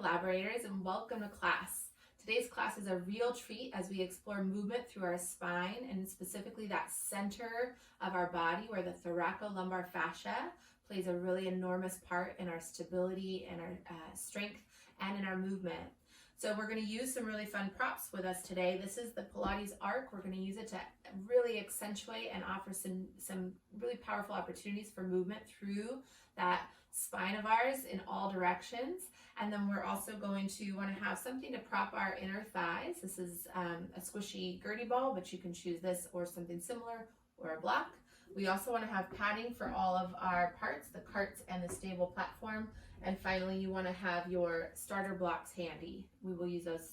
collaborators, and welcome to class. Today's class is a real treat as we explore movement through our spine and specifically that center of our body where the thoracolumbar fascia plays a really enormous part in our stability and our strength and in our movement. So we're going to use some really fun props with us today. This is the Pilates Arc. We're going to use it to really accentuate and offer some really powerful opportunities for movement through that spine of ours in all directions. And then we're also going to want to have something to prop our inner thighs. This is a squishy Gurney ball, but you can choose this or something similar or a block. We also want to have padding for all of our parts, the carts and the stable platform. And finally, you want to have your starter blocks handy. We will use those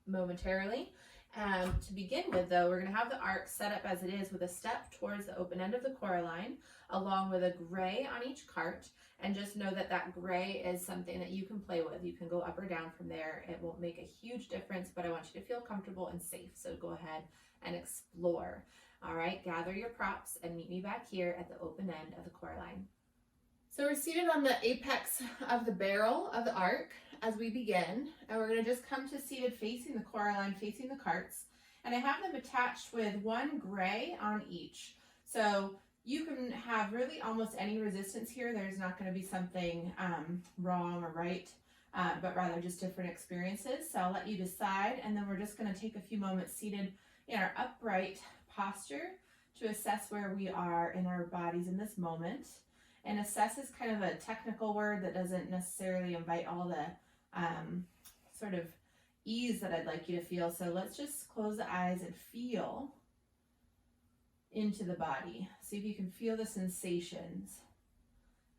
momentarily. To begin with, though, we're going to have the arc set up as it is with a step towards the open end of the CoreAlign, along with a gray on each cart. And just know that that gray is something that you can play with. You can go up or down from there. It won't make a huge difference, but I want you to feel comfortable and safe. So go ahead and explore. All right, gather your props and meet me back here at the open end of the CoreAlign. So we're seated on the apex of the barrel of the arc as we begin, and we're going to just come to seated facing the CoreAlign, facing the carts, and I have them attached with one gray on each. So you can have really almost any resistance here. There's not going to be something wrong or right, but rather just different experiences. So I'll let you decide, and then we're just going to take a few moments seated in our upright posture to assess where we are in our bodies in this moment. And assess is kind of a technical word that doesn't necessarily invite all the sort of ease that I'd like you to feel. So let's just close the eyes and feel into the body. See if you can feel the sensations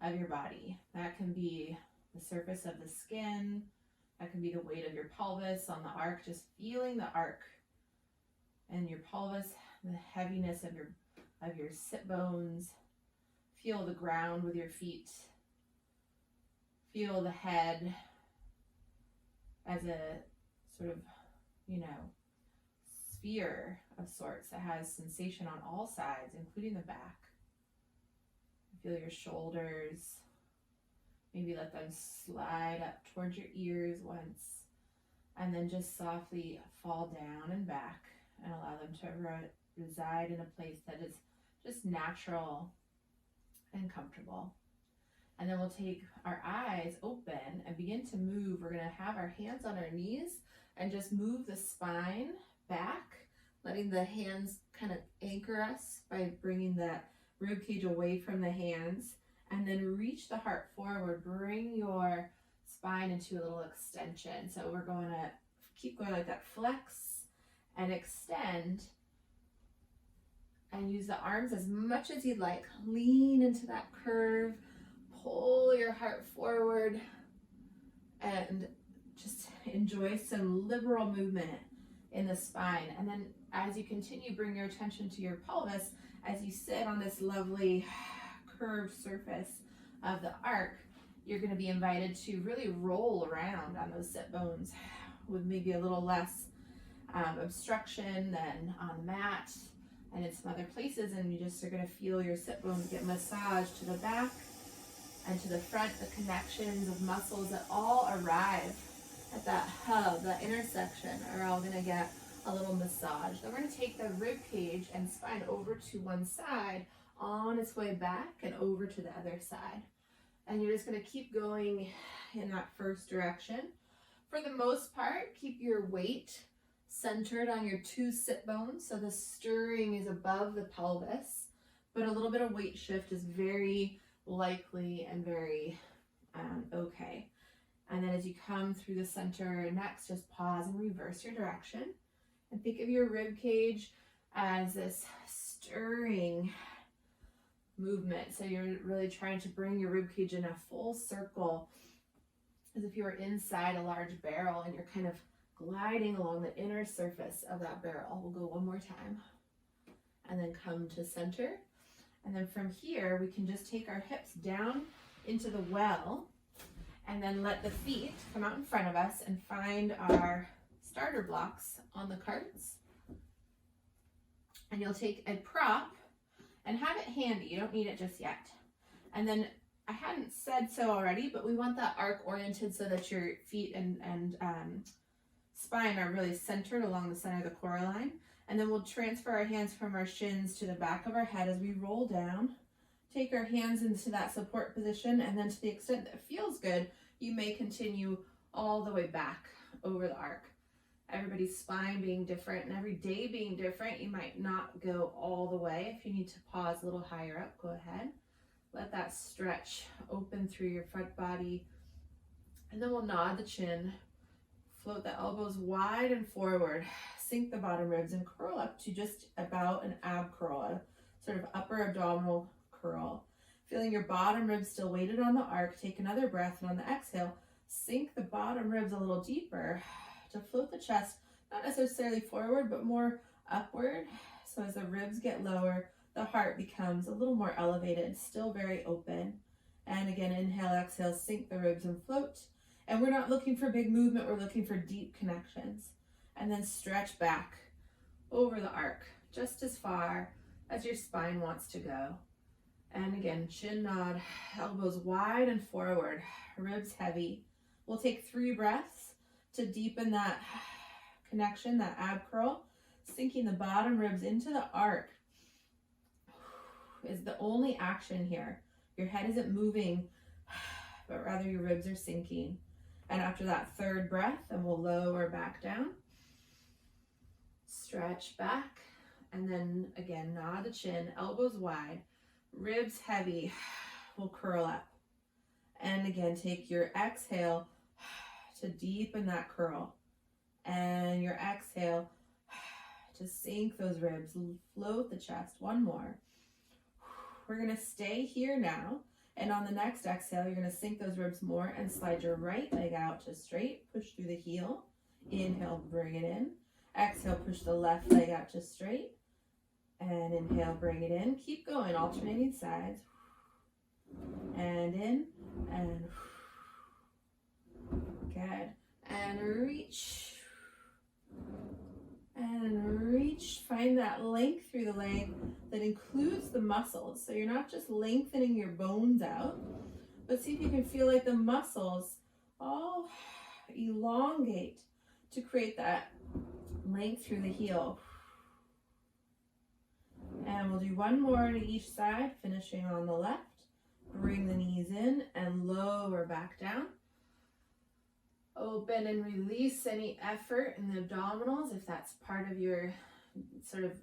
of your body. That can be the surface of the skin. That can be the weight of your pelvis on the arc, just feeling the arc and your pelvis, the heaviness of your sit bones. Feel the ground with your feet. Feel the head as a sort of, sphere of sorts that has sensation on all sides, including the back. Feel your shoulders. Maybe let them slide up towards your ears once, and then just softly fall down and back and allow them to reside in a place that is just natural and comfortable. And then we'll take our eyes open and begin to move. We're going to have our hands on our knees and just move the spine back, letting the hands kind of anchor us by bringing that rib cage away from the hands, and then reach the heart forward. Bring your spine into a little extension. So we're going to keep going like that, flex and extend. And use the arms as much as you'd like. Lean into that curve. Pull your heart forward. And just enjoy some liberal movement in the spine. And then as you continue, bring your attention to your pelvis as you sit on this lovely curved surface of the arc. You're going to be invited to really roll around on those sit bones with maybe a little less obstruction than on the mat and in some other places, and you just are going to feel your sit bones get massaged to the back and to the front. The connections of muscles that all arrive at that hub, that intersection, are all going to get a little massage. Then we're going to take the rib cage and spine over to one side on its way back and over to the other side. And you're just going to keep going in that first direction. For the most part, keep your weight centered on your two sit bones, so the stirring is above the pelvis, but a little bit of weight shift is very likely and very okay. And then as you come through the center next, just pause and reverse your direction, and think of your rib cage as this stirring movement. So you're really trying to bring your rib cage in a full circle, as if you were inside a large barrel and you're kind of gliding along the inner surface of that barrel. We'll go one more time. And then come to center. And then from here, we can just take our hips down into the well and then let the feet come out in front of us and find our starter blocks on the carts. And you'll take a prop and have it handy. You don't need it just yet. And then I hadn't said so already, but we want that arc oriented so that your feet and spine are really centered along the center of the CoreAlign. And then we'll transfer our hands from our shins to the back of our head as we roll down. Take our hands into that support position, and then to the extent that feels good, you may continue all the way back over the arc. Everybody's spine being different and every day being different, you might not go all the way. If you need to pause a little higher up, go ahead. Let that stretch open through your front body. And then we'll nod the chin, float the elbows wide and forward, sink the bottom ribs and curl up to just about an ab curl, a sort of upper abdominal curl. Feeling your bottom ribs still weighted on the arc, take another breath, and on the exhale, sink the bottom ribs a little deeper to float the chest, not necessarily forward, but more upward. So as the ribs get lower, the heart becomes a little more elevated, still very open. And again, inhale, exhale, sink the ribs and float. And we're not looking for big movement, we're looking for deep connections. And then stretch back over the arc, just as far as your spine wants to go. And again, chin nod, elbows wide and forward, ribs heavy. We'll take 3 breaths to deepen that connection, that ab curl. Sinking the bottom ribs into the arc is the only action here. Your head isn't moving, but rather your ribs are sinking. And after that 3rd breath, then we'll lower back down. Stretch back, and then again, nod the chin, elbows wide, ribs heavy, we'll curl up. And again, take your exhale to deepen that curl. And your exhale to sink those ribs, float the chest. One more. We're gonna stay here now. And on the next exhale, you're gonna sink those ribs more and slide your right leg out to straight, push through the heel. Inhale, bring it in. Exhale, push the left leg out to straight. And inhale, bring it in. Keep going, alternating sides. And in, and good. And reach. And reach. Find that length through the leg that includes the muscles. So you're not just lengthening your bones out, but see if you can feel like the muscles all elongate to create that length through the heel. And we'll do one more to each side, finishing on the left. Bring the knees in and lower back down. Open and release any effort in the abdominals if that's part of your sort of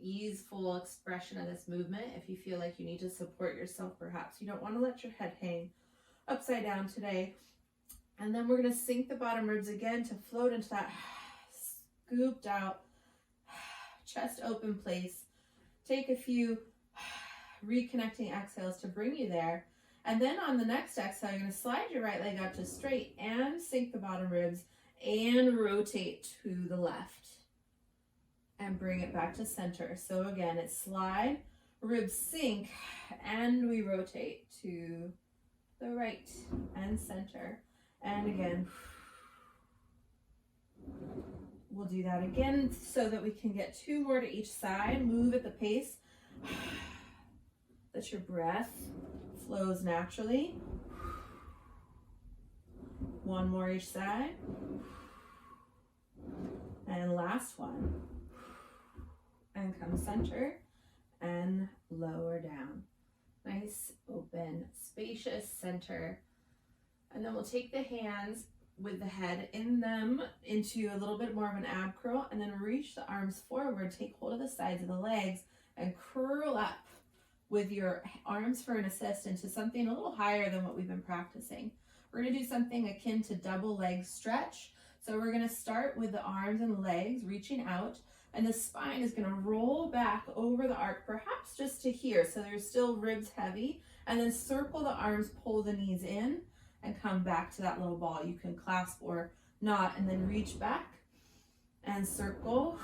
easeful expression of this movement. If you feel like you need to support yourself, perhaps you don't want to let your head hang upside down today. And then we're going to sink the bottom ribs again to float into that scooped out chest open place. Take a few reconnecting exhales to bring you there. And then on the next exhale, you're going to slide your right leg out to straight and sink the bottom ribs and rotate to the left and bring it back to center. So again, it's slide, ribs sink, and we rotate to the right and center. And again, we'll do that again so that we can get 2 more to each side. Move at the pace that your breath flows naturally. 1 more each side. And last one. And come center and lower down. Nice, open, spacious center. And then we'll take the hands with the head in them into a little bit more of an ab curl, and then reach the arms forward, take hold of the sides of the legs and curl up with your arms for an assist into something a little higher than what we've been practicing. We're going to do something akin to double leg stretch. So we're going to start with the arms and legs reaching out, and the spine is going to roll back over the arc, perhaps just to here, so there's still ribs heavy, and then circle the arms, pull the knees in, and come back to that little ball. You can clasp or not, and then reach back and circle,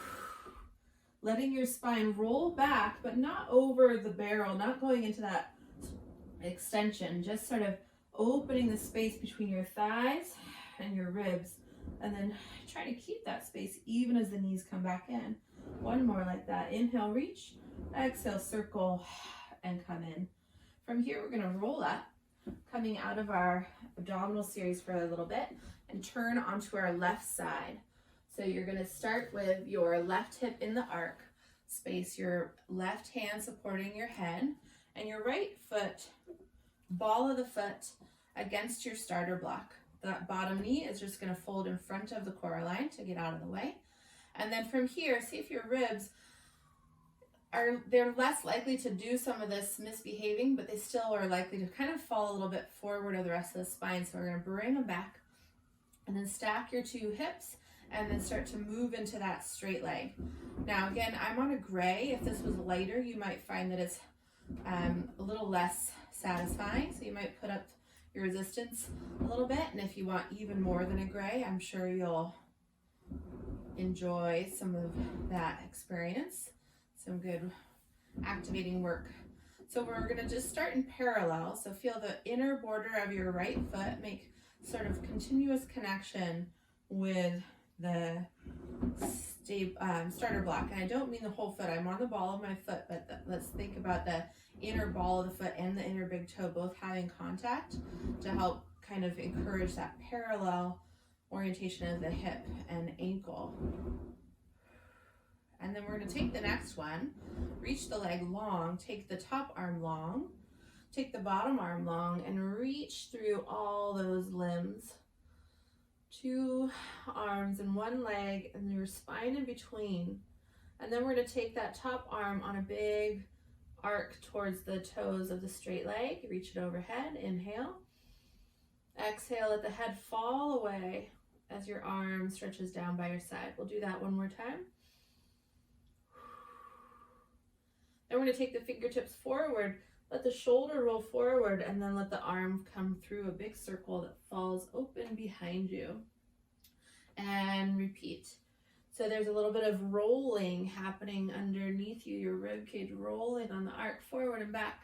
letting your spine roll back, but not over the barrel, not going into that extension, just sort of opening the space between your thighs and your ribs, and then try to keep that space even as the knees come back in. 1 more like that. Inhale, reach, exhale, circle, and come in. From here, we're going to roll up. coming out of our abdominal series for a little bit and turn onto our left side. So you're going to start with your left hip in the arc, space your left hand supporting your head, and your right foot, ball of the foot against your starter block. That bottom knee is just going to fold in front of the CoreAlign to get out of the way. And then from here, see if your ribs they're less likely to do some of this misbehaving, but they still are likely to kind of fall a little bit forward of the rest of the spine. So we're going to bring them back and then stack your two hips and then start to move into that straight leg. Now again, I'm on a gray. If this was lighter, you might find that it's a little less satisfying. So you might put up your resistance a little bit. And if you want even more than a gray, I'm sure you'll enjoy some of that experience. Some good activating work. So we're going to just start in parallel. So feel the inner border of your right foot, make sort of continuous connection with the starter block. And I don't mean the whole foot. I'm on the ball of my foot, but let's think about the inner ball of the foot and the inner big toe both having contact to help kind of encourage that parallel orientation of the hip and ankle. And then we're going to take the next one, reach the leg long, take the top arm long, take the bottom arm long, and reach through all those limbs. 2 arms and 1 leg, and your spine in between. And then we're going to take that top arm on a big arc towards the toes of the straight leg. Reach it overhead, inhale. Exhale, let the head fall away as your arm stretches down by your side. We'll do that one more time. Then we're going to take the fingertips forward, let the shoulder roll forward, and then let the arm come through a big circle that falls open behind you. And repeat. So there's a little bit of rolling happening underneath you, your rib cage rolling on the arc forward and back.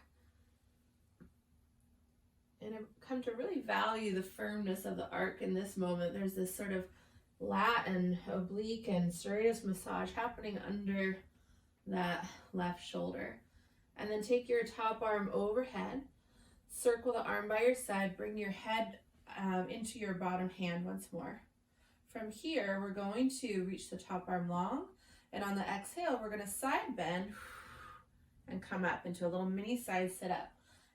And I've come to really value the firmness of the arc in this moment. There's this sort of lat and oblique and serratus massage happening under that left shoulder. And then take your top arm overhead, circle the arm by your side, bring your head into your bottom hand once more. From here, we're going to reach the top arm long, and on the exhale, we're going to side bend and come up into a little mini side sit up.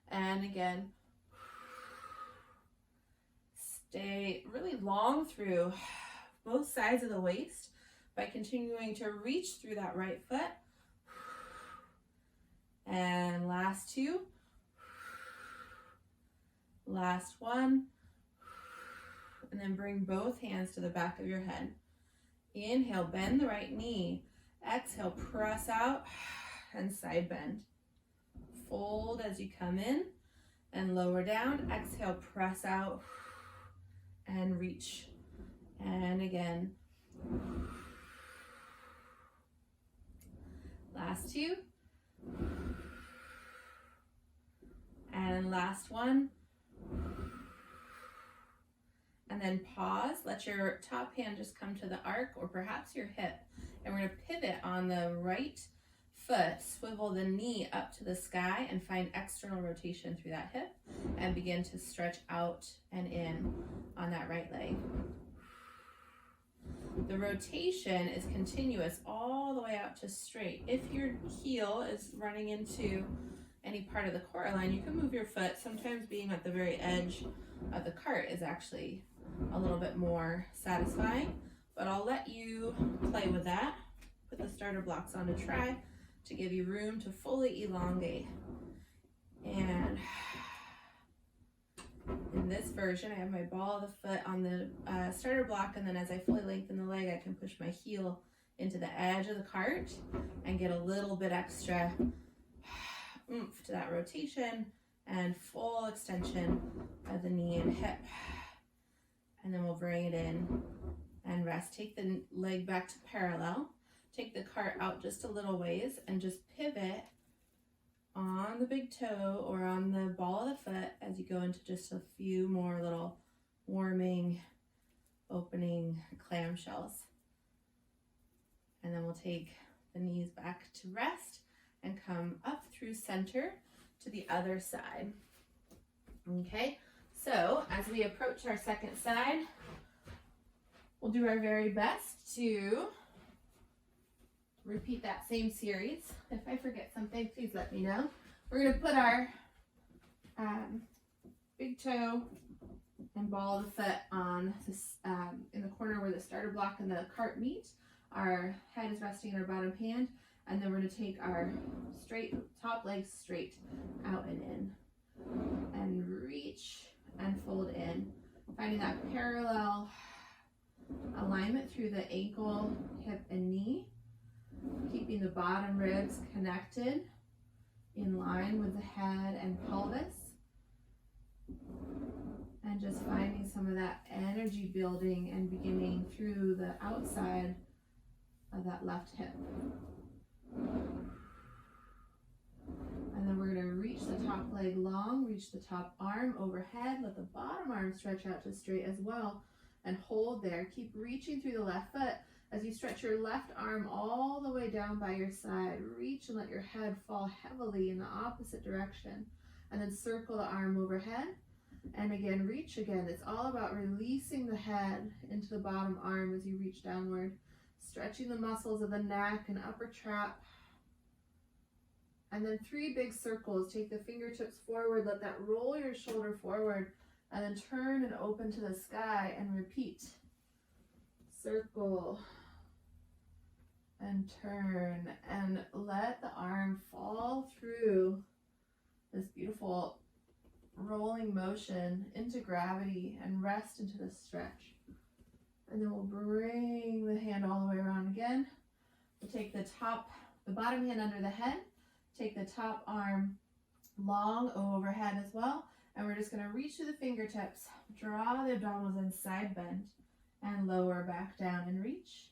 And again, stay really long through both sides of the waist by continuing to reach through that right foot. And last 2. Last 1. And then bring both hands to the back of your head. Inhale, bend the right knee. Exhale, press out and side bend. Fold as you come in and lower down. Exhale, press out and reach. And again. Last 2. And last 1. And then pause, let your top hand just come to the arc or perhaps your hip. And we're going to pivot on the right foot, swivel the knee up to the sky and find external rotation through that hip and begin to stretch out and in on that right leg. The rotation is continuous all the way out to straight. If your heel is running into any part of the CoreAlign, you can move your foot. Sometimes being at the very edge of the cart is actually a little bit more satisfying, but I'll let you play with that. Put the starter blocks on to try to give you room to fully elongate. And in this version, I have my ball of the foot on the starter block, and then as I fully lengthen the leg, I can push my heel into the edge of the cart and get a little bit extra oomph to that rotation and full extension of the knee and hip. And then we'll bring it in and rest. Take the leg back to parallel. Take the cart out just a little ways and just pivot on the big toe or on the ball of the foot as you go into just a few more little warming, opening clamshells. And then we'll take the knees back to rest and come up through center to the other side. Okay, so as we approach our second side, we'll do our very best to repeat that same series. If I forget something, please let me know. We're going to put our big toe and ball of the foot on this, in the corner where the starter block and the cart meet. Our head is resting on our bottom hand, and then we're going to take our straight top leg straight out and in, and reach and fold in, finding that parallel alignment through the ankle, hip, and knee, keeping the bottom ribs connected in line with the head and pelvis, and just finding some of that energy building and beginning through the outside of that left hip. And then we're going to reach the top leg long, reach the top arm overhead, let the bottom arm stretch out to straight as well, and hold there. Keep reaching through the left foot as you stretch your left arm all the way down by your side. Reach and let your head fall heavily in the opposite direction, and then circle the arm overhead. And again, reach again. It's all about releasing the head into the bottom arm as you reach downward, stretching the muscles of the neck and upper trap. And then 3 big circles. Take the fingertips forward, let that roll your shoulder forward, and then turn and open to the sky and repeat. Circle and turn, and let the arm fall through this beautiful rolling motion into gravity and rest into the stretch. And then we'll bring the hand all the way around again. We'll take the bottom hand under the head, take the top arm long overhead as well, and we're just going to reach through the fingertips, draw the abdominals in, side bend, and lower back down and reach,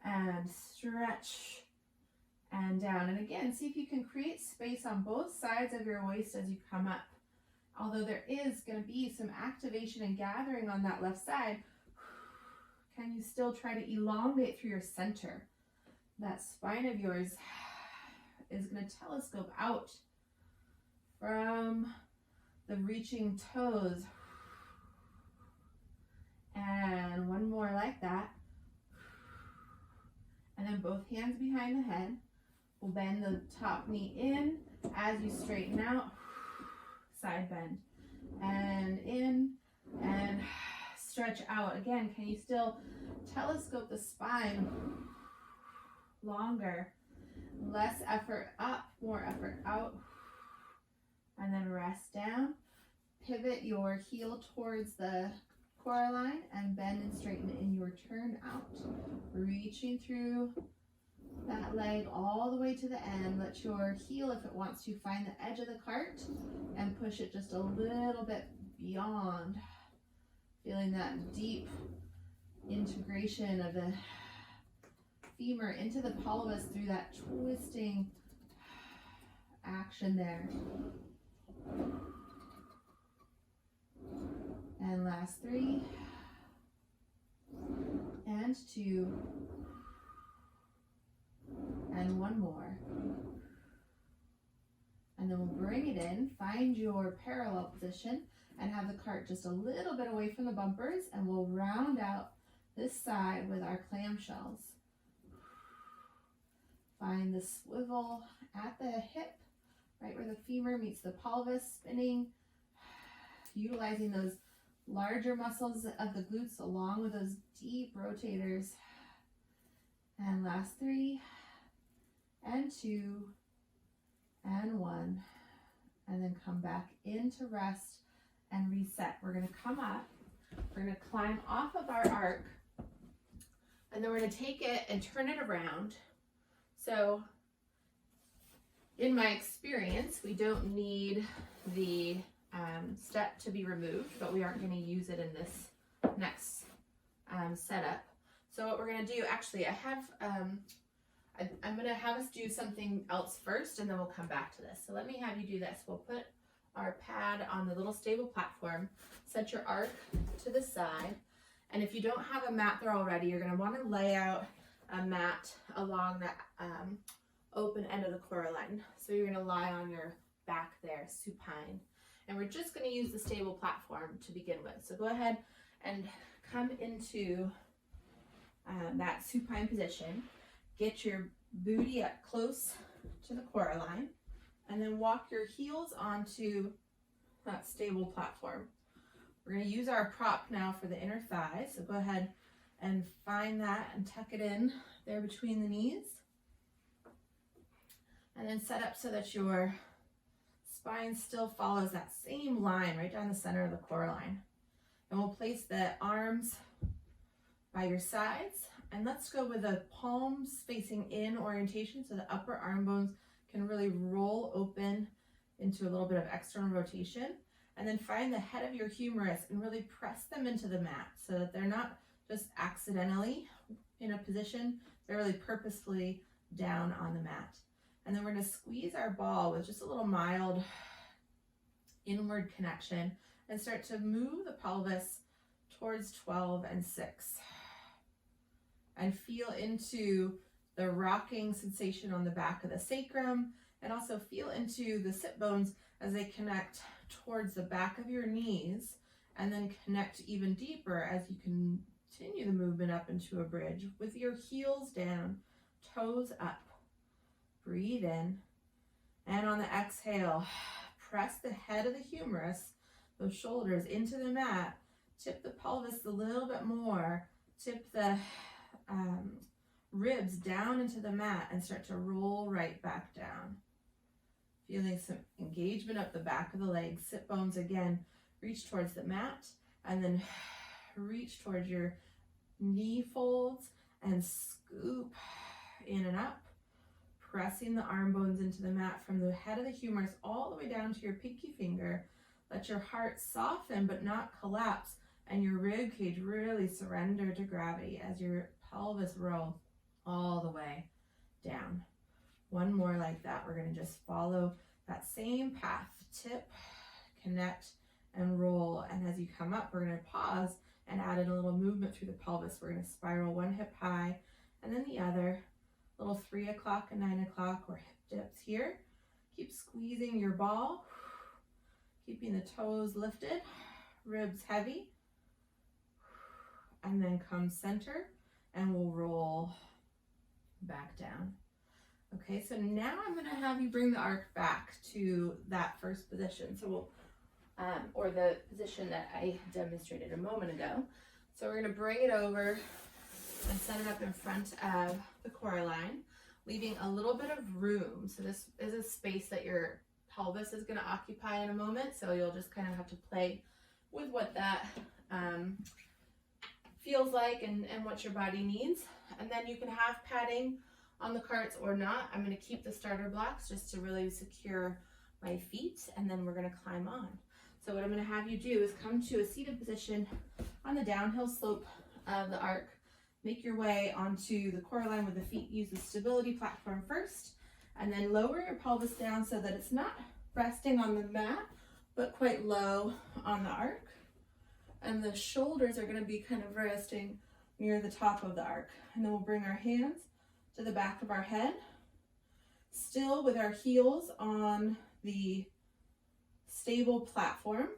and stretch, and down. And again, see if you can create space on both sides of your waist as you come up. Although there is going to be some activation and gathering on that left side, can you still try to elongate through your center? That spine of yours is going to telescope out from the reaching toes. And one more like that. And then both hands behind the head. We'll bend the top knee in as you straighten out. Side bend. And in and stretch out. Again, can you still telescope the spine longer? Less effort up, more effort out. And then rest down. Pivot your heel towards the CoreAlign and bend and straighten in your turn out. Reaching through that leg all the way to the end. Let your heel, if it wants to, find the edge of the cart and push it just a little bit beyond. Feeling that deep integration of the femur into the pelvis through that twisting action there. And last 3 and 2 and 1 more. And then we'll bring it in, find your parallel position, and have the cart just a little bit away from the bumpers, and we'll round out this side with our clamshells. Find the swivel at the hip, right where the femur meets the pelvis, spinning, utilizing those larger muscles of the glutes along with those deep rotators. And last 3 and 2 and 1, and then come back into rest and reset. We're going to come up, we're going to climb off of our arc, and then we're going to take it and turn it around. So in my experience, we don't need the step to be removed, but we aren't going to use it in this next setup. So what we're going to do, actually, I'm going to have us do something else first, and then we'll come back to this. So let me have you do this. We'll put our pad on the little stable platform, set your arc to the side, and if you don't have a mat there already, you're going to want to lay out a mat along the open end of the CoreAlign. So you're going to lie on your back there, supine. And we're just going to use the stable platform to begin with. So go ahead and come into that supine position. Get your booty up close to the CoreAlign, and then walk your heels onto that stable platform. We're going to use our prop now for the inner thigh. So go ahead and find that and tuck it in there between the knees. And then set up so that your spine still follows that same line right down the center of the CoreAlign. And we'll place the arms by your sides. And let's go with the palms facing in orientation so the upper arm bones can really roll open into a little bit of external rotation. And then find the head of your humerus and really press them into the mat so that they're not just accidentally in a position, they're really purposefully down on the mat. And then we're going to squeeze our ball with just a little mild inward connection and start to move the pelvis towards 12 and 6. And feel into the rocking sensation on the back of the sacrum, and also feel into the sit bones as they connect towards the back of your knees, and then connect even deeper as you continue the movement up into a bridge with your heels down, toes up. Breathe in, and on the exhale, press the head of the humerus, those shoulders into the mat, tip the pelvis a little bit more, tip the ribs down into the mat, and start to roll right back down. Feeling some engagement up the back of the legs. Sit bones again, reach towards the mat, and then reach towards your knee folds and scoop in and up, pressing the arm bones into the mat from the head of the humerus all the way down to your pinky finger. Let your heart soften but not collapse, and your rib cage really surrender to gravity as your pelvis rolls all the way down. One more like that. We're going to just follow that same path. Tip, connect, and roll. And as you come up, we're going to pause and add in a little movement through the pelvis. We're going to spiral one hip high and then the other. Little 3 o'clock and 9 o'clock or hip dips here. Keep squeezing your ball, keeping the toes lifted, ribs heavy, and then come center, and we'll roll back down. Okay, so now I'm going to have you bring the arc back to that first position. So we'll, or the position that I demonstrated a moment ago. So we're going to bring it over and set it up in front of the CoreAlign, leaving a little bit of room. So this is a space that your pelvis is going to occupy in a moment. So you'll just kind of have to play with what that feels like and what your body needs. And then you can have padding on the carts or not. I'm going to keep the starter blocks just to really secure my feet, and then we're going to climb on. So what I'm going to have you do is come to a seated position on the downhill slope of the arc. Make your way onto the CoreAlign with the feet. Use the stability platform first, and then lower your pelvis down so that it's not resting on the mat, but quite low on the arc. And the shoulders are going to be kind of resting near the top of the arc. And then we'll bring our hands to the back of our head, still with our heels on the stable platform.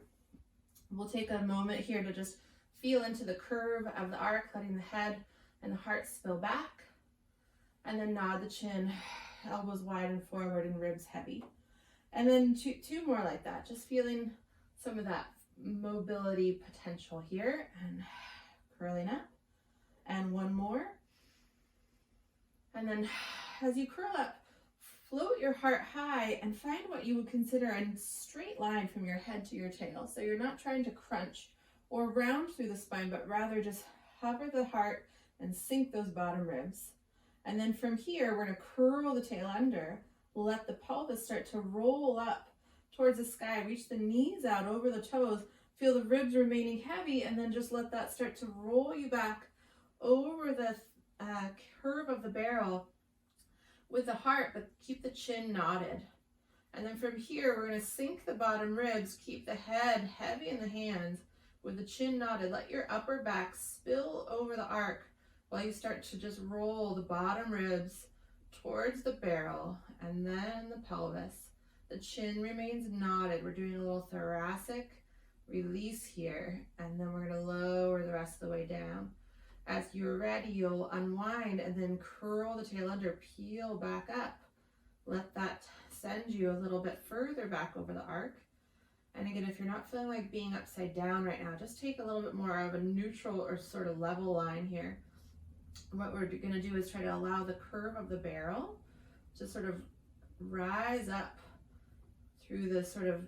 We'll take a moment here to just feel into the curve of the arc, letting the head and the heart spill back, and then nod the chin, elbows wide and forward, and ribs heavy. And then two more like that, just feeling some of that mobility potential here, and curling up, and one more. And then as you curl up, float your heart high and find what you would consider a straight line from your head to your tail. So you're not trying to crunch or round through the spine, but rather just hover the heart and sink those bottom ribs. And then from here, we're going to curl the tail under, let the pelvis start to roll up towards the sky, reach the knees out over the toes, feel the ribs remaining heavy, and then just let that start to roll you back over the curve of the barrel with the heart, but keep the chin nodded. And then from here, we're going to sink the bottom ribs, keep the head heavy in the hands with the chin nodded. Let your upper back spill over the arc while you start to just roll the bottom ribs towards the barrel and then the pelvis. The chin remains knotted. We're doing a little thoracic release here, and then we're going to lower the rest of the way down. As you're ready, you'll unwind and then curl the tail under, peel back up. Let that send you a little bit further back over the arc. And again, if you're not feeling like being upside down right now, just take a little bit more of a neutral or sort of level line here. What we're going to do is try to allow the curve of the barrel to sort of rise up through the sort of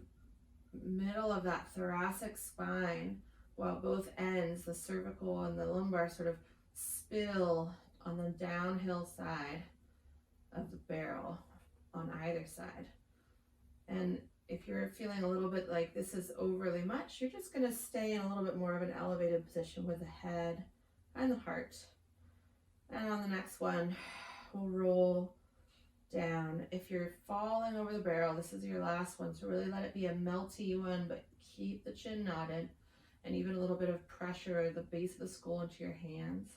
middle of that thoracic spine, while both ends, the cervical and the lumbar, sort of spill on the downhill side of the barrel on either side. And if you're feeling a little bit like this is overly much, you're just going to stay in a little bit more of an elevated position with the head and the heart. And on the next one, we'll roll down. If you're falling over the barrel, this is your last one, so really let it be a melty one, but keep the chin knotted and even a little bit of pressure at the base of the skull into your hands.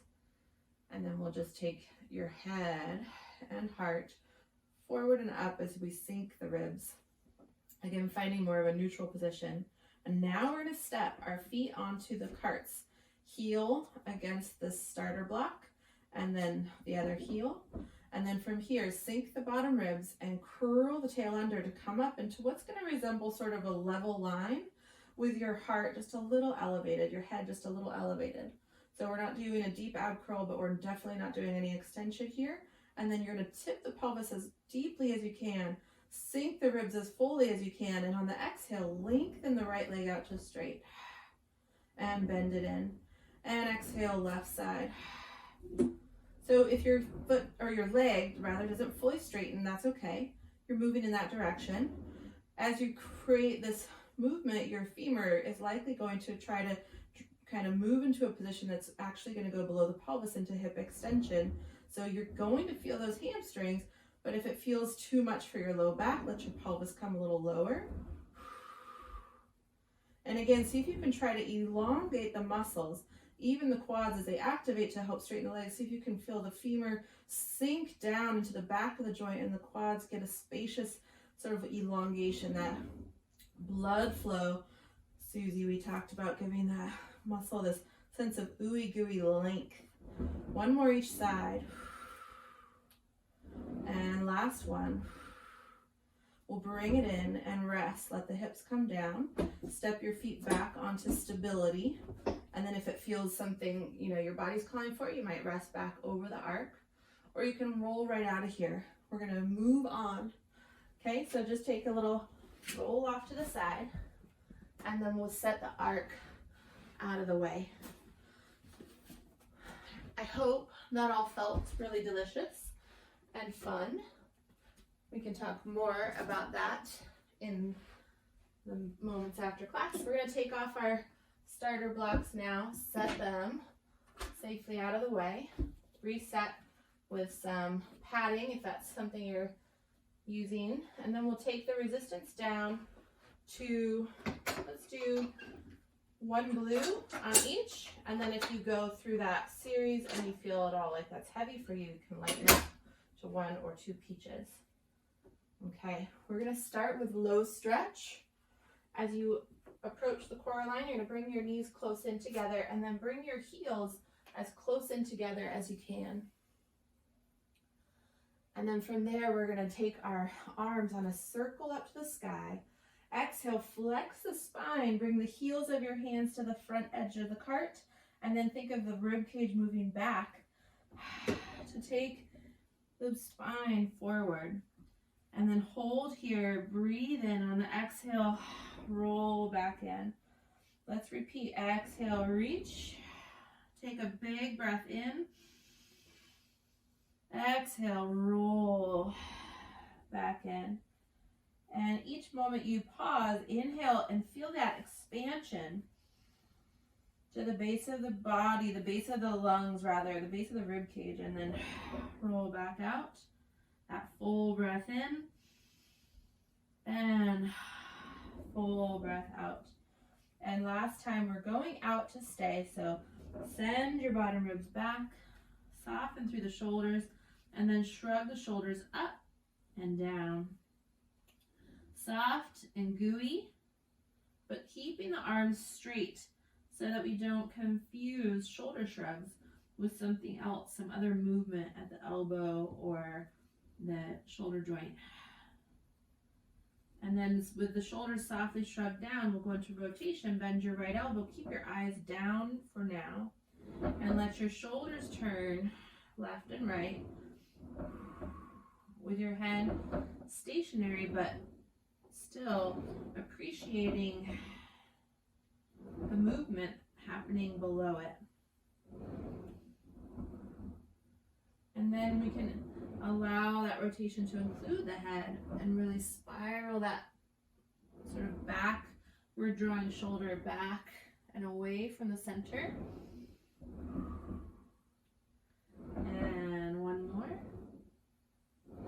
And then we'll just take your head and heart forward and up as we sink the ribs. Again, finding more of a neutral position. And now we're going to step our feet onto the carts, heel against the starter block, and then the other heel. And then from here, sink the bottom ribs and curl the tail under to come up into what's going to resemble sort of a level line with your heart just a little elevated, your head just a little elevated. So we're not doing a deep ab curl, but we're definitely not doing any extension here. And then you're going to tip the pelvis as deeply as you can, sink the ribs as fully as you can, and on the exhale, lengthen the right leg out to straight and bend it in. And exhale, left side. So if your foot or your leg rather doesn't fully straighten, that's okay. You're moving in that direction. As you create this movement, your femur is likely going to try to kind of move into a position that's actually going to go below the pelvis into hip extension. So you're going to feel those hamstrings, but if it feels too much for your low back, let your pelvis come a little lower. And again, see if you can try to elongate the muscles, even the quads as they activate to help straighten the legs. See if you can feel the femur sink down into the back of the joint and the quads get a spacious sort of elongation, that blood flow. Susie, we talked about giving that muscle this sense of ooey gooey length. One more each side. And last one. We'll bring it in and rest. Let the hips come down. Step your feet back onto stability. And then if it feels something, your body's calling for it, you might rest back over the arc. Or you can roll right out of here. We're going to move on. Okay, so just take a little roll off to the side. And then we'll set the arc out of the way. I hope that all felt really delicious and fun. We can talk more about that in the moments after class. We're going to take off our starter blocks now, set them safely out of the way, reset with some padding if that's something you're using, and then we'll take the resistance down to, let's do one blue on each, and then if you go through that series and you feel at all like that's heavy for you, you can lighten it to 1 or 2 peaches. Okay, we're going to start with low stretch. As you approach the CoreAlign, you're going to bring your knees close in together and then bring your heels as close in together as you can. And then from there, we're going to take our arms on a circle up to the sky. Exhale, flex the spine, bring the heels of your hands to the front edge of the cart, and then think of the rib cage moving back to take the spine forward. And then hold here, breathe in on the exhale, roll back in. Let's repeat. Exhale, reach. Take a big breath in. Exhale, roll back in. And each moment you pause, inhale, and feel that expansion to the base of the body, the base of the lungs rather, the base of the rib cage, and then roll back out. That full breath in and full breath out. And last time, we're going out to stay, so send your bottom ribs back, soften through the shoulders, and then shrug the shoulders up and down. Soft and gooey, but keeping the arms straight so that we don't confuse shoulder shrugs with something else, some other movement at the elbow or the shoulder joint. And then with the shoulders softly shrugged down, we'll go into rotation. Bend your right elbow. Keep your eyes down for now. And let your shoulders turn left and right with your head stationary, but still appreciating the movement happening below it. And then we can allow that rotation to include the head and really spiral that sort of back. We're drawing shoulder back and away from the center. And one more.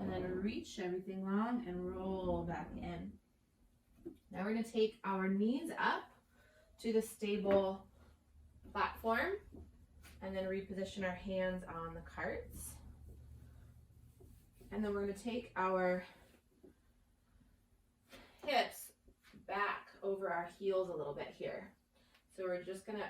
And then reach everything long and roll back in. Now we're going to take our knees up to the stable platform and then reposition our hands on the carts. And then we're going to take our hips back over our heels a little bit here. So we're just going to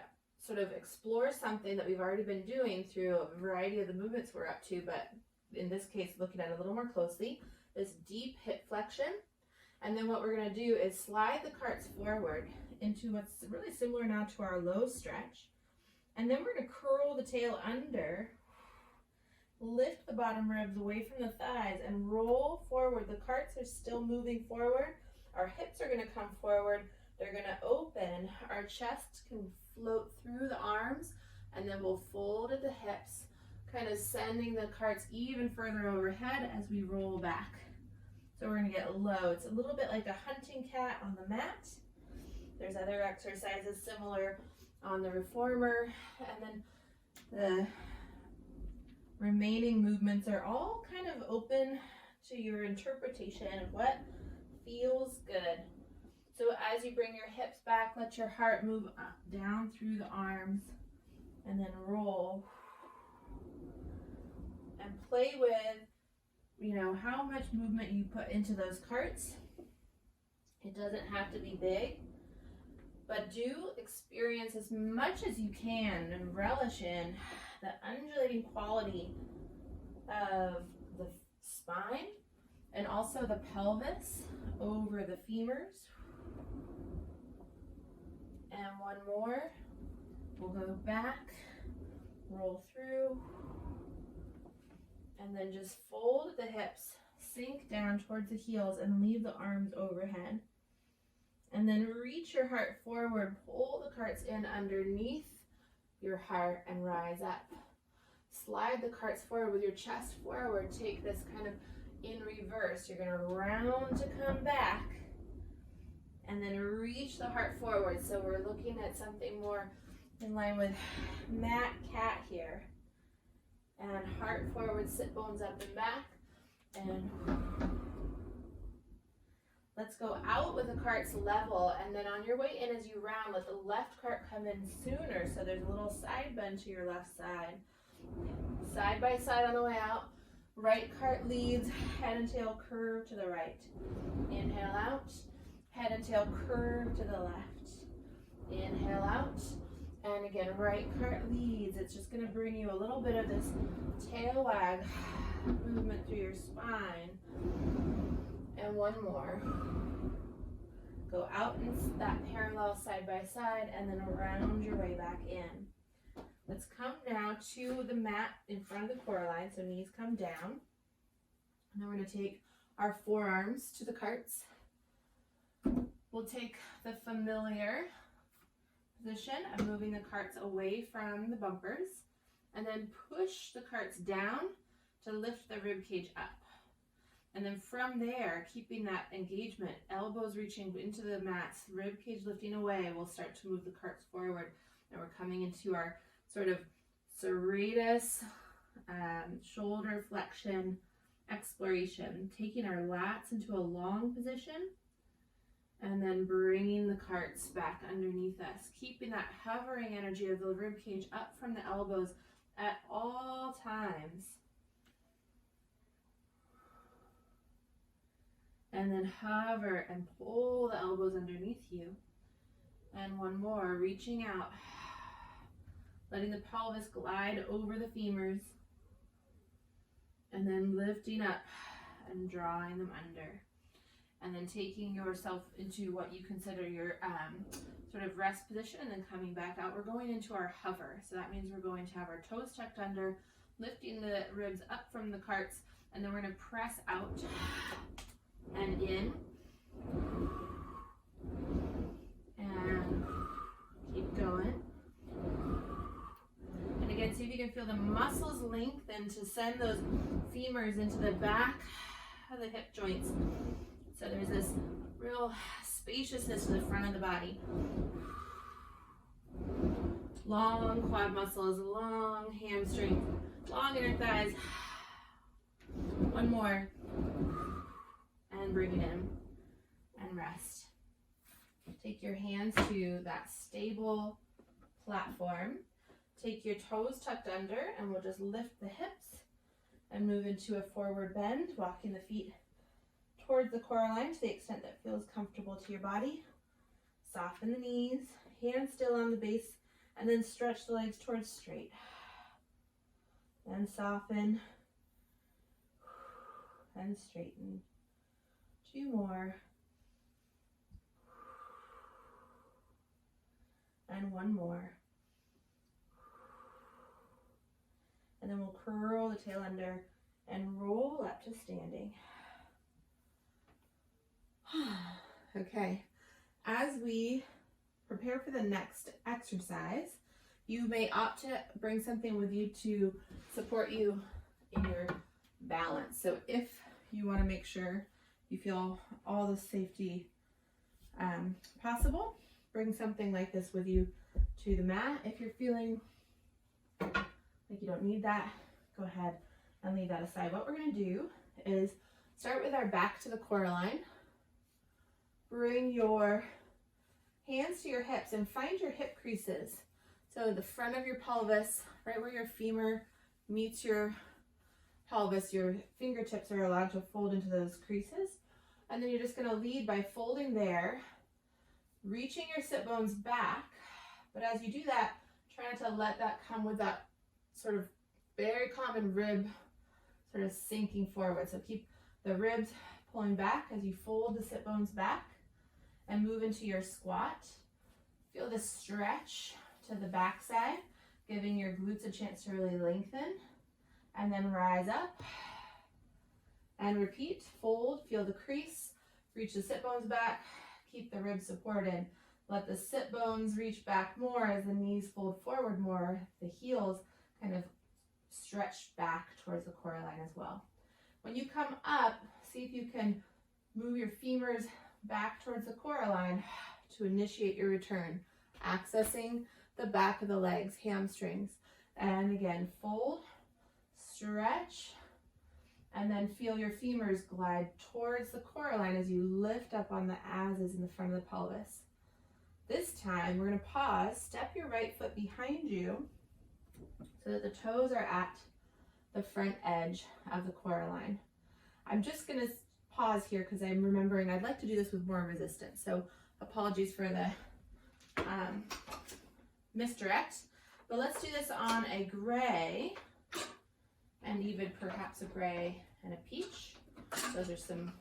sort of explore something that we've already been doing through a variety of the movements we're up to, but in this case, looking at it a little more closely, this deep hip flexion. And then what we're going to do is slide the carts forward into what's really similar now to our low stretch. And then we're going to curl the tail under, lift the bottom ribs away from the thighs, and roll forward. The carts are still moving forward. Our hips are going to come forward. They're going to open. Our chest can float through the arms, and then we'll fold at the hips, kind of sending the carts even further overhead as we roll back. So we're going to get low. It's a little bit like a hunting cat on the mat. There's other exercises similar on the reformer, and then the remaining movements are all kind of open to your interpretation of what feels good. So as you bring your hips back, let your heart move up, down through the arms, and then roll. And play with, how much movement you put into those carts. It doesn't have to be big, but do experience as much as you can and relish in the undulating quality of the spine and also the pelvis over the femurs. And one more. We'll go back, roll through, and then just fold the hips, sink down towards the heels, and leave the arms overhead. And then reach your heart forward, pull the carts in underneath your heart and rise up. Slide the carts forward with your chest forward. Take this kind of in reverse. You're going to round to come back and then reach the heart forward. So we're looking at something more in line with mat cat here. And heart forward, sit bones up and back. And let's go out with the carts level, and then on your way in as you round, let the left cart come in sooner, so there's a little side bend to your left side. Side by side on the way out. Right cart leads, head and tail curve to the right. Inhale out, head and tail curve to the left. Inhale out, and again, right cart leads. It's just going to bring you a little bit of this tail wag movement through your spine. And one more. Go out in that parallel side by side and then around your way back in. Let's come now to the mat in front of the CoreAlign, so knees come down. And then we're going to take our forearms to the carts. We'll take the familiar position of moving the carts away from the bumpers, and then push the carts down to lift the rib cage up. And then from there, keeping that engagement, elbows reaching into the mats, rib cage lifting away, we'll start to move the carts forward. And we're coming into our sort of serratus, shoulder flexion exploration, taking our lats into a long position, and then bringing the carts back underneath us, keeping that hovering energy of the rib cage up from the elbows at all times. And then hover and pull the elbows underneath you. And one more, reaching out, letting the pelvis glide over the femurs. And then lifting up and drawing them under. And then taking yourself into what you consider your sort of rest position, and then coming back out. We're going into our hover. So that means we're going to have our toes tucked under, lifting the ribs up from the carts, and then we're going to press out and in. And keep going. And again, see if you can feel the muscles lengthen to send those femurs into the back of the hip joints. So there's this real spaciousness to the front of the body. Long quad muscles, long hamstrings, long inner thighs. One more. And bring it in and rest. Take your hands to that stable platform. Take your toes tucked under, and we'll just lift the hips and move into a forward bend, walking the feet towards the CoreAlign to the extent that feels comfortable to your body. Soften the knees, hands still on the base, and then stretch the legs towards straight. Then soften and straighten. 2 more. And 1 more. And then we'll curl the tail under and roll up to standing. Okay, as we prepare for the next exercise, you may opt to bring something with you to support you in your balance. So if you want to make sure you feel all the safety possible, bring something like this with you to the mat. If you're feeling like you don't need that, go ahead and leave that aside. What we're going to do is start with our back to the CoreAlign. Bring your hands to your hips and find your hip creases. So the front of your pelvis, right where your femur meets your pelvis, your fingertips are allowed to fold into those creases. And then you're just going to lead by folding there, reaching your sit bones back. But as you do that, try not to let that come with that sort of very common rib sort of sinking forward. So keep the ribs pulling back as you fold the sit bones back and move into your squat. Feel the stretch to the backside, giving your glutes a chance to really lengthen. And then rise up and repeat. Fold, feel the crease, reach the sit bones back, keep the ribs supported. Let the sit bones reach back more as the knees fold forward more. The heels kind of stretch back towards the CoreAlign as well. When you come up, see if you can move your femurs back towards the CoreAlign to initiate your return, accessing the back of the legs, hamstrings. And again, fold, stretch, and then feel your femurs glide towards the CoreAlign as you lift up on the asses in the front of the pelvis. This time, we're going to pause, step your right foot behind you so that the toes are at the front edge of the CoreAlign. I'm just going to pause here because I'm remembering I'd like to do this with more resistance. So apologies for the misdirect. But let's do this on a gray, and even perhaps a gray and a peach. Those are some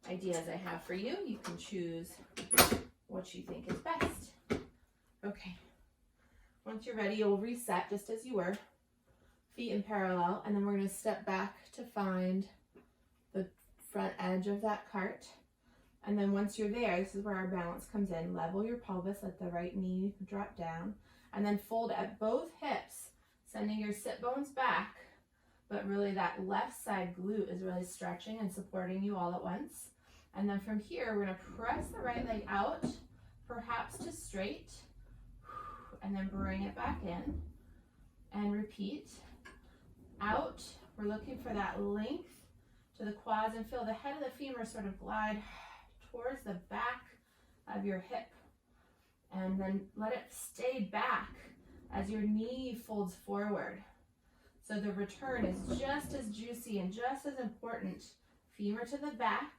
ideas I have for you. You can choose what you think is best. Okay. Once you're ready, you'll reset just as you were, feet in parallel, and then we're going to step back to find the front edge of that cart. And then once you're there, this is where our balance comes in. Level your pelvis, let the right knee drop down, and then fold at both hips, sending your sit bones back, but really that left side glute is really stretching and supporting you all at once. And then from here, we're going to press the right leg out, perhaps to straight, and then bring it back in and repeat. Out, we're looking for that length to the quads, and feel the head of the femur sort of glide towards the back of your hip. And then let it stay back as your knee folds forward. So the return is just as juicy and just as important. Femur to the back,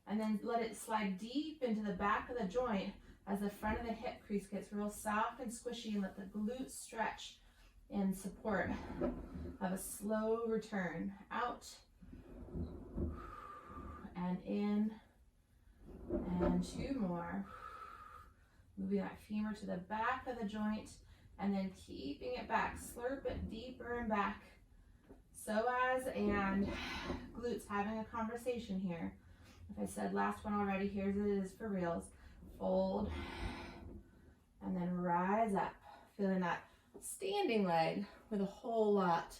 And then let it slide deep into the back of the joint as the front of the hip crease gets real soft and squishy, and let the glutes stretch in support of a slow return. Out and in, and 2 more. Moving that femur to the back of the joint and then keeping it back. Slurp it deeper and back. Psoas and glutes having a conversation here. If I said last one already, here's it is for reals. Fold and then rise up. Feeling that standing leg with a whole lot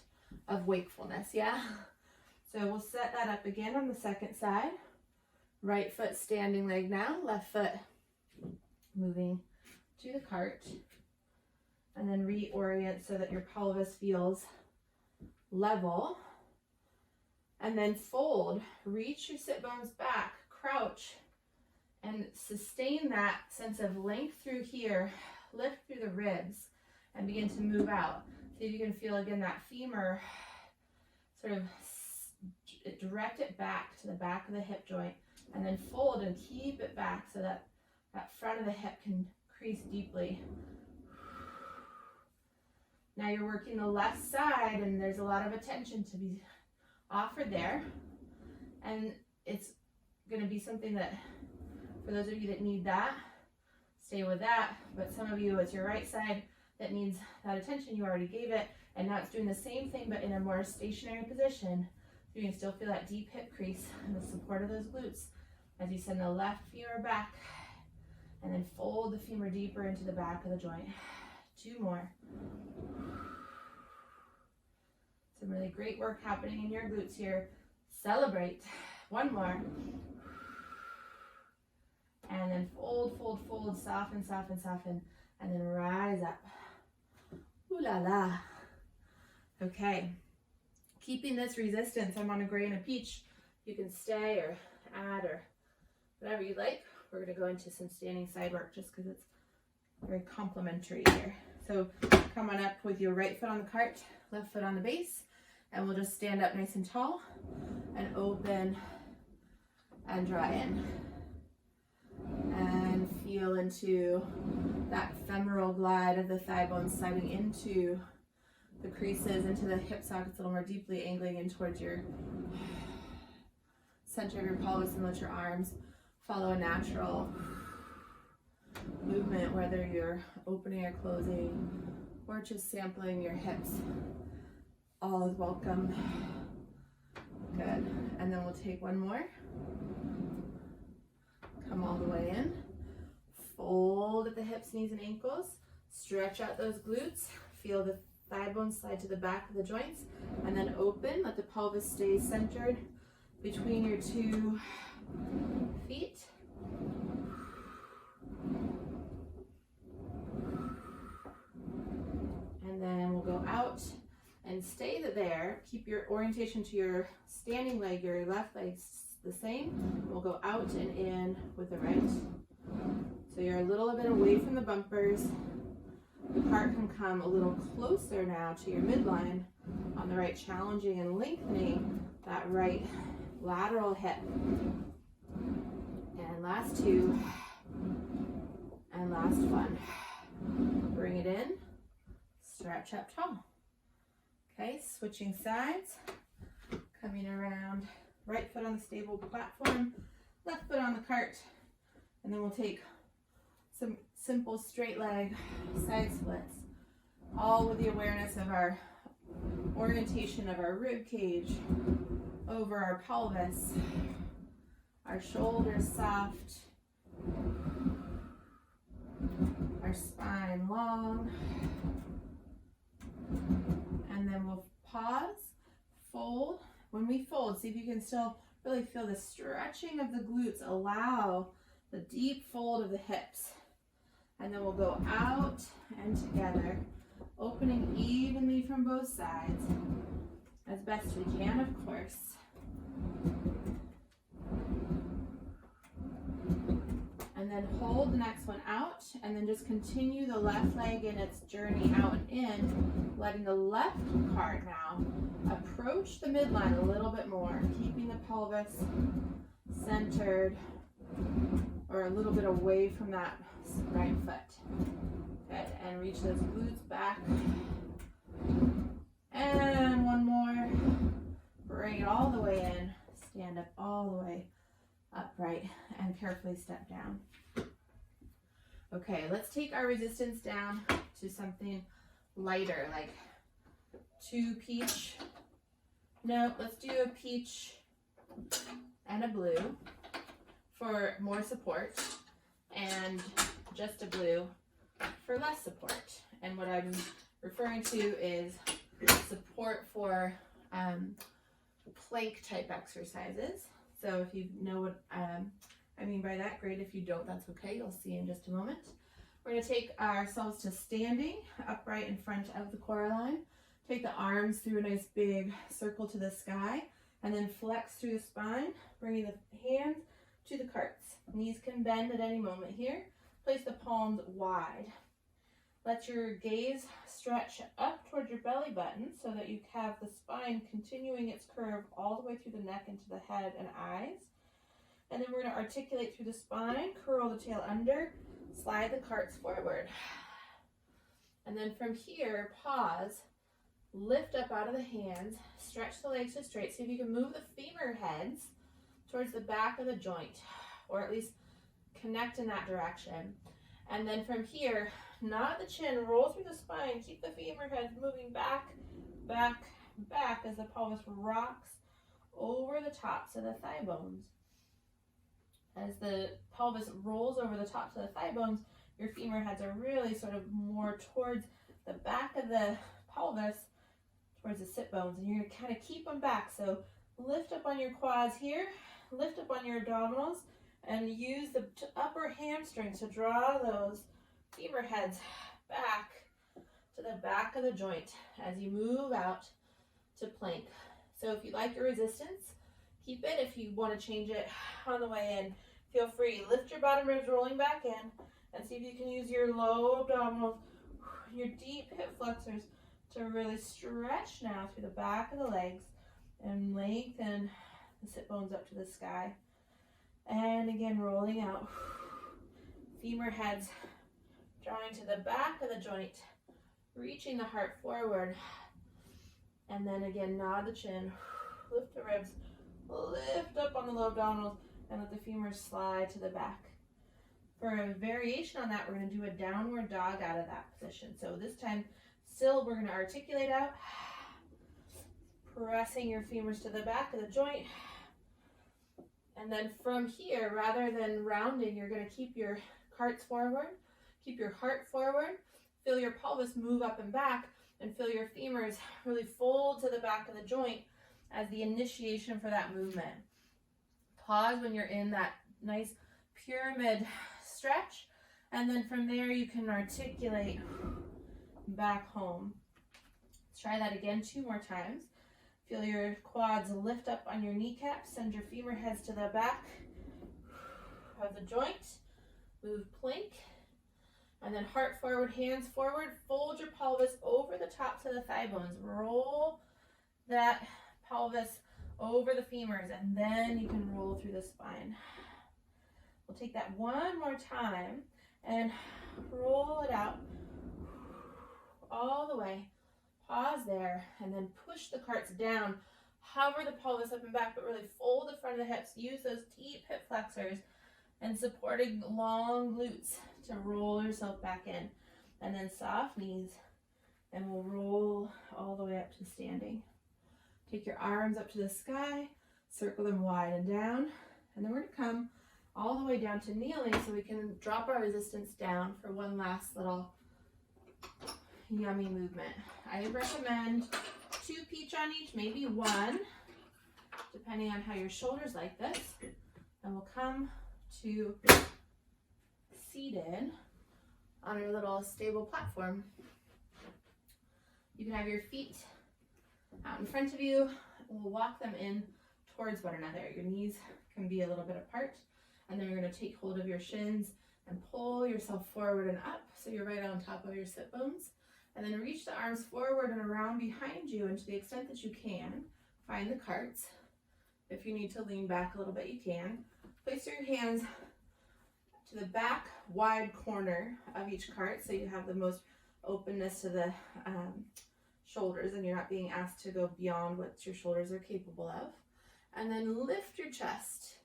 of wakefulness, yeah? So we'll set that up again on the second side. Right foot standing leg now, left foot moving to the cart, and then reorient so that your pelvis feels level. And then fold, reach your sit bones back, crouch, and sustain that sense of length through here, lift through the ribs, and begin to move out. See if you can feel again that femur, sort of direct it back to the back of the hip joint, and then fold and keep it back so that that front of the hip can crease deeply. Now you're working the left side, and there's a lot of attention to be offered there. And it's going to be something that, for those of you that need that, stay with that. But some of you, it's your right side that needs that attention. You already gave it, and now it's doing the same thing, but in a more stationary position. So you can still feel that deep hip crease and the support of those glutes as you send the left femur back, and then fold the femur deeper into the back of the joint. 2 more. Some really great work happening in your glutes here. Celebrate. 1 more. And then fold, fold, fold, soften, soften, soften, and then rise up. Ooh la la. Okay. Keeping this resistance, I'm on a gray and a peach. You can stay or add or whatever you like. We're going to go into some standing side work just because it's very complimentary here. So come on up with your right foot on the cart, left foot on the base, and we'll just stand up nice and tall and open and draw in. And feel into that femoral glide of the thigh bones sliding into the creases, into the hip sockets a little more deeply, angling in towards your center of your pelvis, and let your arms follow a natural movement, whether you're opening or closing or just sampling your hips. All is welcome. Good. And then we'll take 1 more. Come all the way in. Fold at the hips, knees, and ankles. Stretch out those glutes. Feel the thigh bones slide to the back of the joints. And then open. Let the pelvis stay centered between your 2 feet. And then we'll go out and stay there. Keep your orientation to your standing leg, your left leg the same. We'll go out and in with the right. So you're a little bit away from the bumpers. The cart can come a little closer now to your midline on the right, challenging and lengthening that right lateral hip. And last 2. And last 1. Bring it in. Stretch up tall. Okay, switching sides. Coming around. Right foot on the stable platform. Left foot on the cart. And then we'll take some simple straight leg side splits. All with the awareness of our orientation of our rib cage over our pelvis. Our shoulders soft. Our spine long. And then we'll pause, fold. When we fold, see if you can still really feel the stretching of the glutes. Allow the deep fold of the hips. And then we'll go out and together, opening evenly from both sides, as best we can, of course. And then hold the next one out, and then just continue the left leg in its journey out and in, letting the left cart now approach the midline a little bit more, keeping the pelvis centered, or a little bit away from that right foot. Good, and reach those glutes back. And one more. Bring it all the way in. Stand up all the way upright and carefully step down. Okay, let's take our resistance down to something lighter, like let's do a peach and a blue for more support, and just a blue for less support. And what I'm referring to is support for plank type exercises. So if you know what I mean by that, great. If you don't, that's okay. You'll see in just a moment. We're going to take ourselves to standing upright in front of the CoreAlign. Take the arms through a nice big circle to the sky, and then flex through the spine, bringing the hands to the carts. Knees can bend at any moment here. Place the palms wide. Let your gaze stretch up towards your belly button so that you have the spine continuing its curve all the way through the neck into the head and eyes. And then we're going to articulate through the spine, curl the tail under, slide the carts forward. And then from here, pause, lift up out of the hands, stretch the legs to straight. See if you can move the femur heads towards the back of the joint, or at least connect in that direction. And then from here, nod the chin, roll through the spine, keep the femur heads moving back, back, back as the pelvis rocks over the tops of the thigh bones. As the pelvis rolls over the tops of the thigh bones, your femur heads are really sort of more towards the back of the pelvis, towards the sit bones, and you're going to kind of keep them back. So lift up on your quads here, lift up on your abdominals, and use the upper hamstrings to draw those femur heads back to the back of the joint as you move out to plank. So if you like your resistance, keep it. If you want to change it on the way in, feel free. Lift your bottom ribs rolling back in, and see if you can use your low abdominals, your deep hip flexors to really stretch now through the back of the legs and lengthen the sit bones up to the sky. And again, rolling out. Femur heads drawing to the back of the joint, reaching the heart forward. And then again, nod the chin, lift the ribs, lift up on the low abdominals, and let the femurs slide to the back. For a variation on that, we're going to do a downward dog out of that position. So this time, still, we're going to articulate out, pressing your femurs to the back of the joint. And then from here, rather than rounding, you're going to keep your carts forward, keep your heart forward, feel your pelvis move up and back, and feel your femurs really fold to the back of the joint as the initiation for that movement. Pause when you're in that nice pyramid stretch, and then from there you can articulate back home. Let's try that again 2 more times. Feel your quads lift up on your kneecaps, send your femur heads to the back of the joint, move plank, and then heart forward, hands forward, fold your pelvis over the tops of the thigh bones, roll that pelvis over the femurs, and then you can roll through the spine. We'll take that one more time and roll it out all the way. Pause there, and then push the carts down. Hover the pelvis up and back, but really fold the front of the hips. Use those deep hip flexors and supporting long glutes to roll yourself back in. And then soft knees, and we'll roll all the way up to standing. Take your arms up to the sky, circle them wide and down, and then we're going to come all the way down to kneeling so we can drop our resistance down for one last little yummy movement. I recommend 2 peach on each, maybe 1, depending on how your shoulders like this. And we'll come to seated on our little stable platform. You can have your feet out in front of you. We'll walk them in towards one another. Your knees can be a little bit apart. And then you're going to take hold of your shins and pull yourself forward and up so you're right on top of your sit bones. And then reach the arms forward and around behind you, and to the extent that you can, find the carts. If you need to lean back a little bit, you can. Place your hands to the back wide corner of each cart so you have the most openness to the shoulders and you're not being asked to go beyond what your shoulders are capable of. And then lift your chest.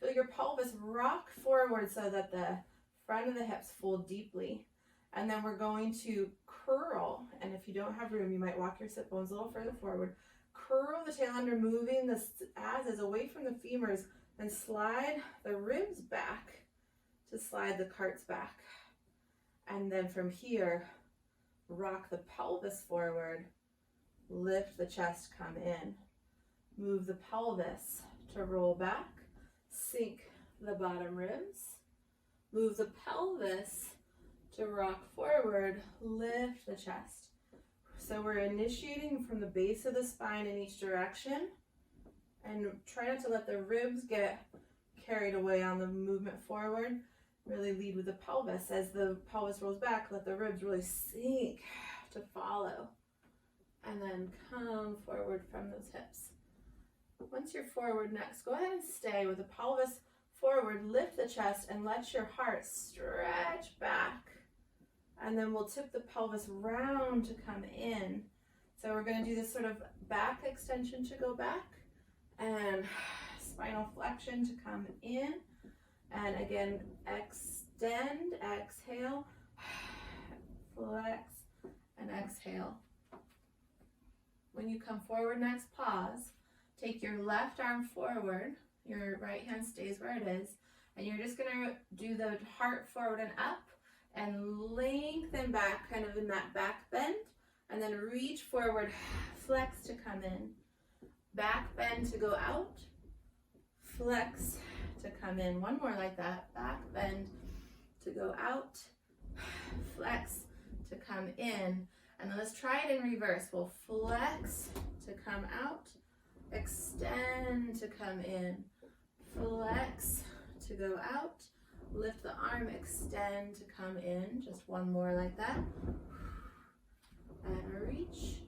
Feel your pelvis rock forward so that the front of the hips fold deeply. And then we're going to curl, and if you don't have room, you might walk your sit bones a little further forward. Curl the tail under, moving the abs is away from the femurs, and slide the ribs back to slide the carts back. And then from here, rock the pelvis forward, lift the chest, come in. Move the pelvis to roll back, sink the bottom ribs. Move the pelvis to rock forward, lift the chest. So we're initiating from the base of the spine in each direction, and try not to let the ribs get carried away on the movement forward. Really lead with the pelvis. As the pelvis rolls back, let the ribs really sink to follow, and then come forward from those hips. Once you're forward next, go ahead and stay with the pelvis forward, lift the chest, and let your heart stretch back. And then we'll tip the pelvis round to come in. So we're going to do this sort of back extension to go back, and spinal flexion to come in. And again, extend, exhale, flex, and exhale. When you come forward next, pause. Take your left arm forward, your right hand stays where it is, and you're just going to do the heart forward and up, and lengthen back, kind of in that back bend, and then reach forward, flex to come in, back bend to go out, flex to come in. One more like that, back bend to go out, flex to come in. And then let's try it in reverse. We'll flex to come out, extend to come in, flex to go out, lift the arm, extend to come in. Just one more like that. And reach,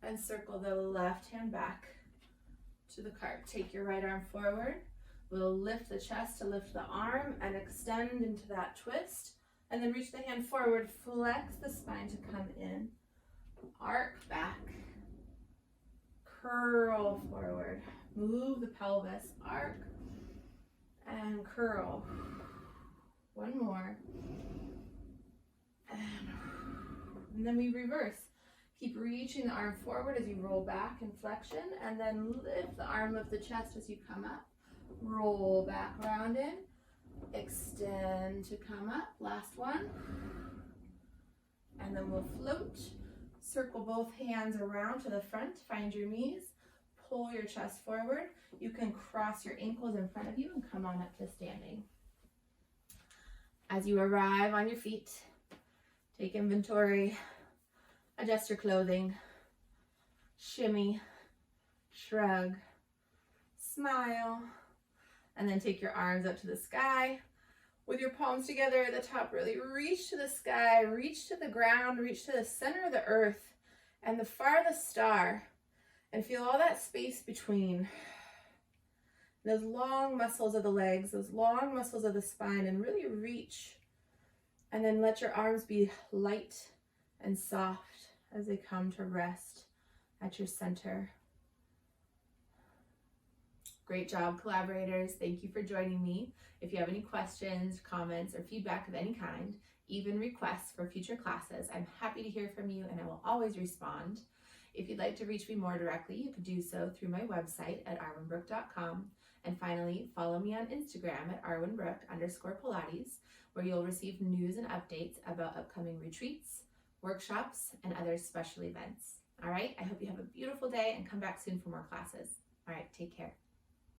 and circle the left hand back to the cart. Take your right arm forward. We'll lift the chest to lift the arm and extend into that twist. And then reach the hand forward, flex the spine to come in. Arc back. Curl forward. Move the pelvis, arc, and curl. One more. And then we reverse. Keep reaching the arm forward as you roll back in flexion, and then lift the arm, lift the chest as you come up. Roll back, round in, extend to come up. Last one. And then we'll float. Circle both hands around to the front, find your knees, pull your chest forward. You can cross your ankles in front of you and come on up to standing. As you arrive on your feet, take inventory, adjust your clothing, shimmy, shrug, smile, and then take your arms up to the sky. With your palms together at the top, really reach to the sky, reach to the ground, reach to the center of the earth and the farthest star, and feel all that space between. Those long muscles of the legs, those long muscles of the spine, and really reach. And then let your arms be light and soft as they come to rest at your center. Great job, collaborators. Thank you for joining me. If you have any questions, comments, or feedback of any kind, even requests for future classes, I'm happy to hear from you and I will always respond. If you'd like to reach me more directly, you could do so through my website at arwenbrooke.com. And finally, follow me on Instagram at arwenbrooke_Pilates, where you'll receive news and updates about upcoming retreats, workshops, and other special events. All right, I hope you have a beautiful day and come back soon for more classes. All right, take care.